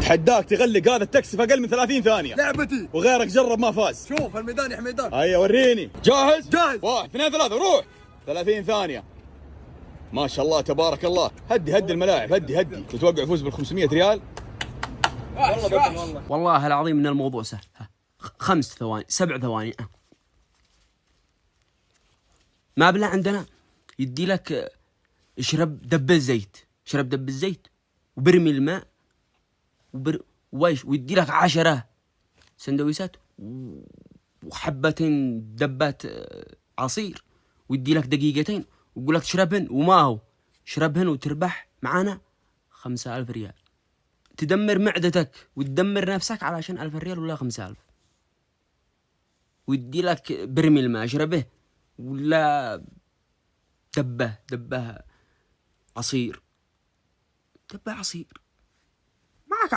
اتحداك تغلق هذا التاكسي في اقل من 30 ثانيه. لعبتي. وغيرك جرب ما فاز. شوف الميدان يا حميدان. هيا وريني. جاهز؟ جاهز. 1 2 3 روح. 30 ثانيه. ما شاء الله تبارك الله. هدي الملاعب، هدي. تتوقع يفوز بال 500 ريال؟ والله العظيم ان الموضوع سهل. 5 ثواني 7 ثواني. ما بلا عندنا يدي لك اشرب دب الزيت وبرمي الماء ويدي لك 10 سندويشات وحبتين دبات عصير، ويدي لك دقيقتين ويقول لك اشربهن، وما هو اشربهن وتربح معانا 5000 ريال. تدمر معدتك وتدمر نفسك علشان 1000 ريال ولا 5000. ويدي لك برمي الماء اشربه ولا دبه عصير معك